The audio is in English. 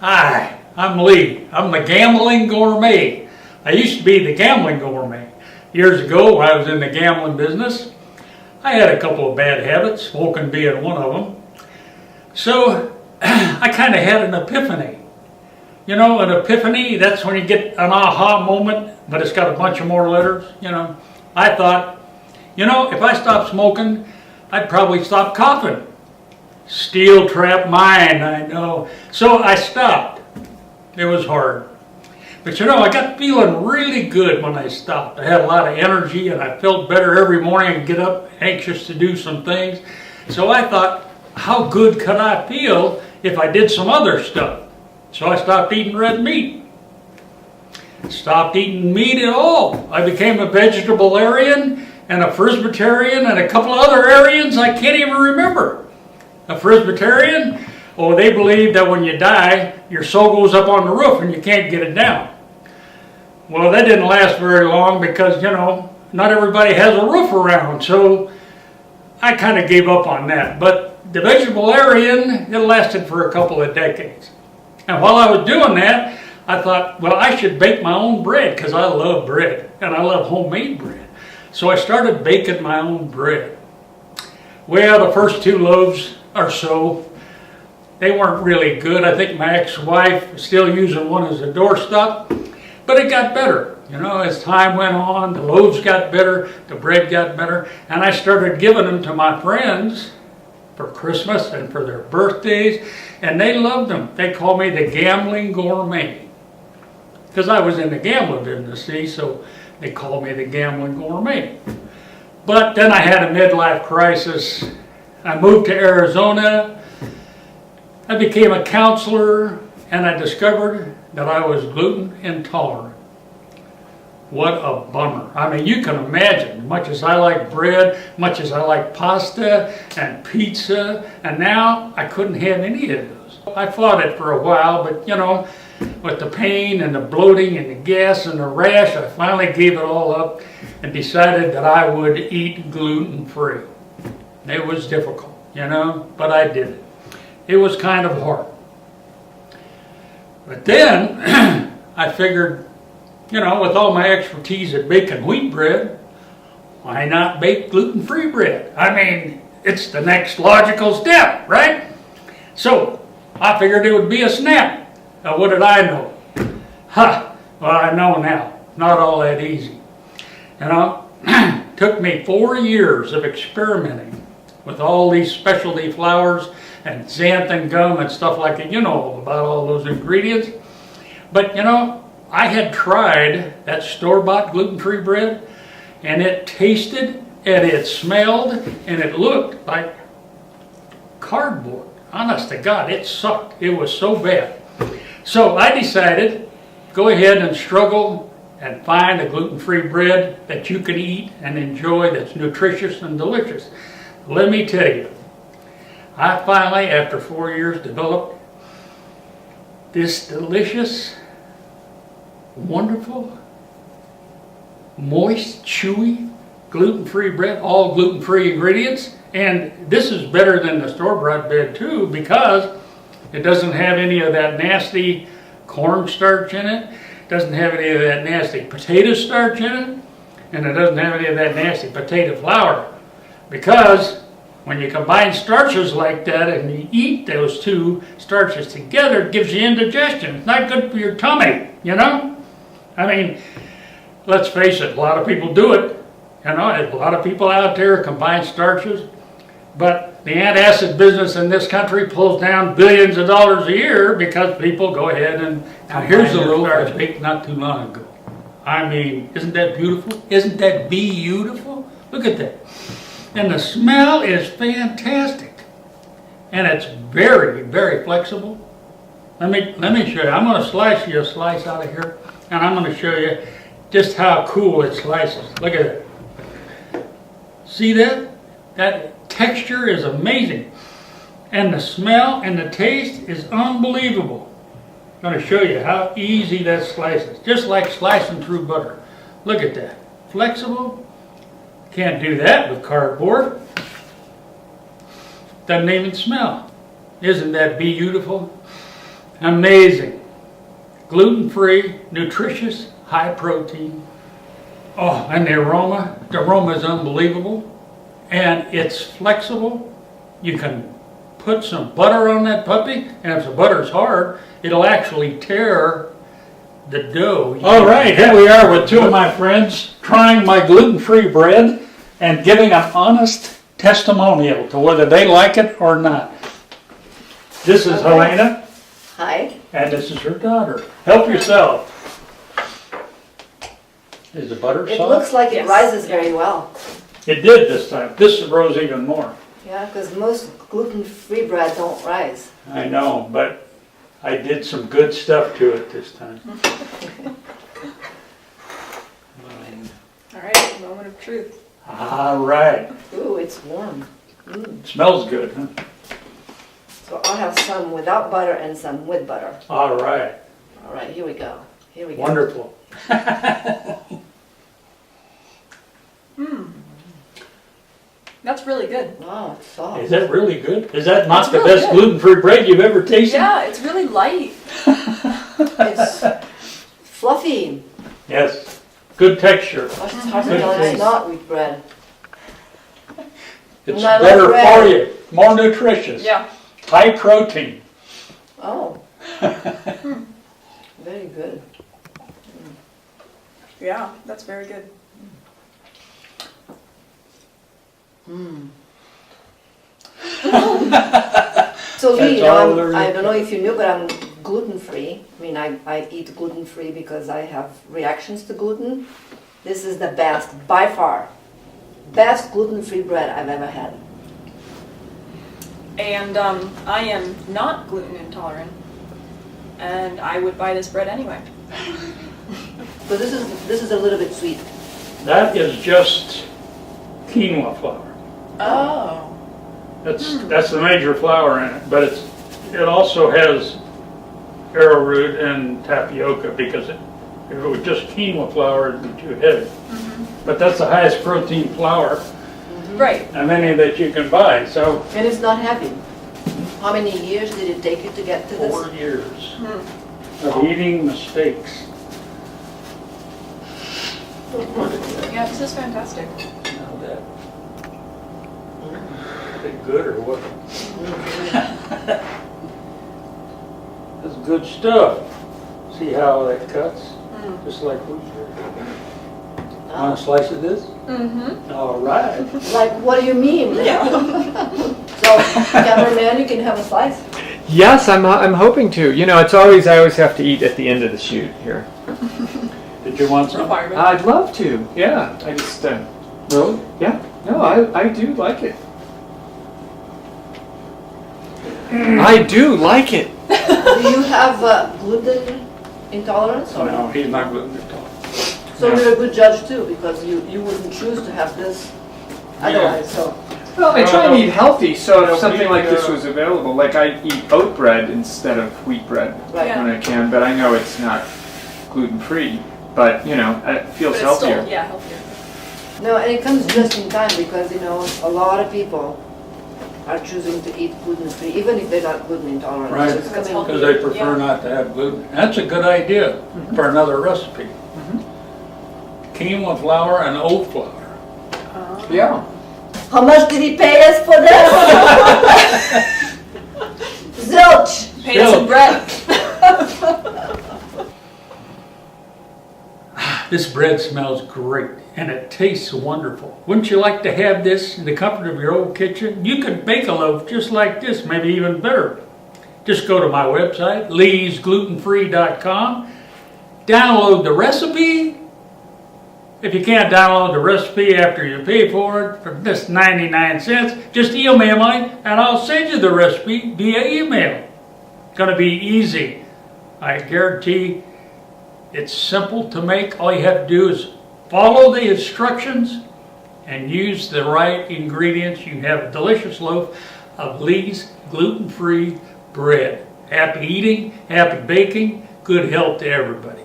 Hi, I'm Lee. I'm the gambling gourmet. I used to be the gambling gourmet. Years ago, when I was in the gambling business, I had a couple of bad habits, smoking being one of them. So I kind of had an epiphany. You know, an epiphany, that's when you get an aha moment, but it's got a bunch of more letters, you know. I thought, you know, if I stopped smoking, I'd probably stop coughing. Steel trap mind, I know. So I stopped. It was hard. But you know, I got feeling really good when I stopped. I had a lot of energy and I felt better every morning and get up anxious to do some things. So I thought, how good could I feel if I did some other stuff? So I stopped eating red meat. Stopped eating meat at all. I became a vegetarian and a Presbyterian and a couple of other Aryans I can't even remember. A Presbyterian, oh, they believe that when you die, your soul goes up on the roof and you can't get it down. Well, that didn't last very long because, you know, not everybody has a roof around, so I kind of gave up on that. But the vegetarian, it lasted for a couple of decades. And while I was doing that, I thought, well, I should bake my own bread because I love bread and I love homemade bread. So I started baking my own bread. Well, the first 2 loaves or so, they weren't really good. I think my ex-wife is still using one as a doorstop, but it got better. You know, as time went on, the loaves got better, the bread got better, and I started giving them to my friends for Christmas and for their birthdays, and they loved them. They called me the gambling gourmet because I was in the gambling business, see, so they called me the gambling gourmet. But then I had a midlife crisis. I moved to Arizona. I became a counselor, and I discovered that I was gluten intolerant. What a bummer. I mean, you can imagine, much as I like bread, much as I like pasta and pizza, and now I couldn't have any of those. I fought it for a while, but you know, with the pain and the bloating and the gas and the rash, I finally gave it all up and decided that I would eat gluten-free. It was difficult, you know, but I did it. It was kind of hard. But then I figured, you know, with all my expertise at baking wheat bread, why not bake gluten-free bread? I mean, it's the next logical step, right? So I figured it would be a snap. Now, what did I know? Well, I know now. Not all that easy. You know, it took me 4 years of experimenting with all these specialty flours and xanthan gum and stuff like that. You know about all those ingredients. But, you know, I had tried that store-bought gluten-free bread, and it tasted, and it smelled, and it looked like cardboard. Honest to God, it sucked. It was so bad. So I decided, go ahead and struggle and find a gluten-free bread that you can eat and enjoy that's nutritious and delicious. Let me tell you, I finally, after 4 years, developed this delicious, wonderful, moist, chewy, gluten-free bread, all gluten-free ingredients. And this is better than the store-bought bread too, because it doesn't have any of that nasty cornstarch in it, doesn't have any of that nasty potato starch in it, and it doesn't have any of that nasty potato flour. Because when you combine starches like that and you eat those 2 starches together, it gives you indigestion. It's not good for your tummy, you know? I mean, let's face it, a lot of people do it. You know, there's a lot of people out there combine starches. But the antacid business in this country pulls down billions of dollars a year because people go ahead and... Now here's a loaf I baked not too long ago. I mean, isn't that beautiful? Isn't that beautiful? Look at that. And the smell is fantastic. And it's very, very flexible. Let me show you. I'm going to slice you a slice out of here, and I'm going to show you just how cool it slices. Look at it. See that? That texture is amazing. And the smell and the taste is unbelievable. I'm going to show you how easy that slices. Just like slicing through butter. Look at that. Flexible. Can't do that with cardboard. Doesn't even smell. Isn't that beautiful? Amazing. Gluten-free, nutritious, high protein. Oh, and the aroma is unbelievable. And it's flexible. You can put some butter on that puppy, and if the butter's hard, it'll actually tear the dough. All right, here we are with two of my friends trying my gluten-free bread and giving an honest testimonial to whether they like it or not. This is Helena, Hi. and this is her daughter. Help yourself. Is the butter It soft? looks like it Yes. rises very well. It did this time. This rose even more. Yeah, because most gluten-free bread don't rise. I know, but I did some good stuff to it this time. All right, moment of truth. All right. Ooh, it's warm. It smells good, huh? So I'll have some without butter and some with butter. All right. All right, here we go. Here we go. Wonderful. That's really good. Wow, it's soft. Is that really good? Is that not It's the really best good. gluten-free bread you've ever tasted? Yeah, it's really light. It's fluffy. Yes. Good texture. Gosh, it's hard to Good tell it's taste. not wheat bread. It's Not better like bread. for you. More nutritious. Yeah. High protein. Oh. Very good. Yeah, that's very good. So That's Lee, all there is. I don't know if you knew, but I'm gluten-free. I mean, I eat gluten-free because I have reactions to gluten. This is the best, by far, best gluten-free bread I've ever had. And I am not gluten intolerant, and I would buy this bread anyway. So this is a little bit sweet. That is just quinoa flour. Oh. That's the major flour in it, but it also has arrowroot and tapioca because if it was just quinoa flour, it'd be too heavy. But that's the highest protein flour Right. of any that you can buy. So And it's not heavy. How many years did it take you to get to this? 4 years of eating mistakes. Yeah, this is fantastic. Now that. Is it good or what? That's good stuff. See how that cuts? Just like we did. Want a slice of this? Mm-hmm. All right. Like, what do you mean? Yeah. So, cameraman, you can have a slice. Yes, I'm hoping to. You know, I always have to eat at the end of the shoot here. Did you want some? Requirement. I'd love to. Yeah, I just Really? yeah. No, I do like it. I do like it. Do you have gluten intolerance? Or No, he's not gluten intolerant. So you're a good judge too, because you wouldn't choose to have this otherwise. So Well, I try and no. eat healthy, so No, if something like this we, was available, like I eat oat bread instead of wheat bread right. Yeah. when I can, but I know it's not gluten-free, but you know, it feels But it's healthier. still, yeah, healthier. No, and it comes just in time because a lot of people are choosing to eat gluten-free, even if they're not gluten intolerant. Right. So it's That's coming- Because they prefer not to have gluten. That's a good idea for another recipe. Quinoa flour and oat flour. Yeah. How much did he pay us for this? Zilch! Pay us in bread. This bread smells great and it tastes wonderful. Wouldn't you like to have this in the comfort of your old kitchen? You could bake a loaf just like this, maybe even better. Just go to my website, leesglutenfree.com, download the recipe. If you can't download the recipe after you pay for it for just 99 cents, just email me and I'll send you the recipe via email. It's going to be easy. I guarantee it's simple to make. All you have to do is follow the instructions and use the right ingredients. You have a delicious loaf of Lee's gluten-free bread. Happy eating, happy baking, good health to everybody.